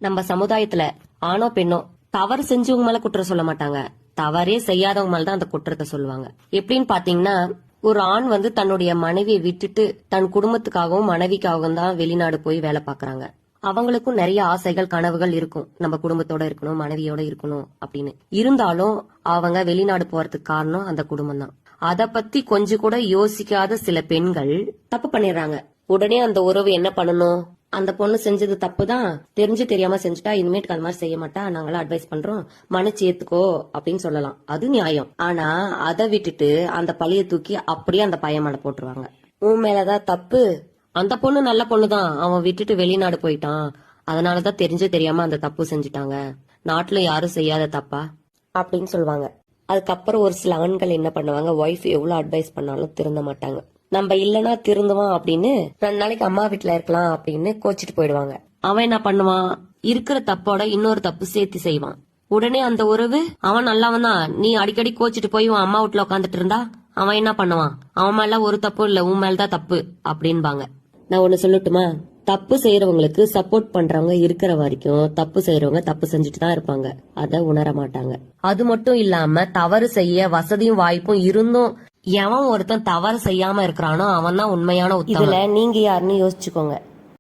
நம்ம சமுதாயத்துல ஆணோ பெண்ணோ தவறு செஞ்சவங்க மேல குற்றம் சொல்ல மாட்டாங்க, தவறே செய்யாதவங்க மேலதான் அந்த குற்றத்தை சொல்லுவாங்க. எப்படின்னு பாத்தீங்கன்னா, ஒரு ஆண் தன்னுடைய மனைவியை விட்டுட்டு தன் குடும்பத்துக்காகவும் மனைவிக்காகவும் தான் வெளிநாடு போய் வேலை பாக்குறாங்க. அவங்களுக்கும் நிறைய ஆசைகள் கனவுகள் இருக்கும், நம்ம குடும்பத்தோட இருக்கணும், மனைவியோட இருக்கணும் அப்படின்னு. இருந்தாலும் அவங்க வெளிநாடு போறதுக்கு காரணம் அந்த குடும்பம் தான். அத பத்தி கொஞ்சம் கூட யோசிக்காத சில பெண்கள் தப்பு பண்ணிடுறாங்க. உடனே அந்த உறவு என்ன பண்ணணும், அந்த பொண்ணு செஞ்சது தப்பு தான், தெரிஞ்சு தெரியாம செஞ்சுட்டா, இனிமேட்டுக்கு அந்த மாதிரி செய்ய மாட்டா, நாங்களாம் அட்வைஸ் பண்றோம், மன்னிச்சு ஏத்துக்கோ அப்படின்னு சொல்லலாம். அது நியாயம். ஆனா அதை விட்டுட்டு அந்த பழிய தூக்கி அப்படியே அந்த பையன் மேல போட்டுருவாங்க. உன் மேலதான் தப்பு, அந்த பொண்ணு நல்ல பொண்ணுதான், அவன் விட்டுட்டு வெளிநாடு போயிட்டான், அதனாலதான் தெரிஞ்சு தெரியாம அந்த தப்பு செஞ்சுட்டாங்க, நாட்டுல யாரும் செய்யாத தப்பா அப்படின்னு சொல்லுவாங்க. அதுக்கப்புறம் ஒரு சில ஆண்கள் என்ன பண்ணுவாங்க, ஒய்ஃப் எவ்வளவு அட்வைஸ் பண்ணாலும் திருந்த மாட்டாங்க. நம்ம இல்லனா திருந்துவான் அப்படின்னு 2 நாளைக்கு அம்மா வீட்டுல இருக்கலாம் அப்படின்னு கோச்சிட்டு போயிடுவாங்க. அவன் என்ன பண்ணுவான், இருக்கிற தப்போட இன்னொரு தப்பு சேர்த்து செய்வான். உடனே அந்த உறவு, அவன் நல்லவன் தான், நீ அடிக்கடி கோச்சிட்டு போய் உன் அம்மா வீட்டுல உட்காந்துட்டு இருந்தா அவன் என்ன பண்ணுவான், அவன் மேல ஒரு தப்பு இல்ல, உன் மேலதான் தப்பு அப்படின்பாங்க. நான் ஒண்ணு சொல்லட்டுமா, தப்பு செய்யறவங்களுக்கு சப்போர்ட் பண்றவங்க இருக்கிற வரைக்கும் தப்பு செய்யறவங்க தப்பு செஞ்சுட்டு தான் இருப்பாங்க, அத உணர மாட்டாங்க. அது மட்டும் இல்லாம தவறு செய்ய வசதியும் வாய்ப்பும் இருந்தும் எவன் ஒருத்தன் தவறு செய்யாம இருக்கிறானோ அவன் தான் உண்மையான உத்தமன். இதுல நீங்க யாருன்னு யோசிச்சுக்கோங்க.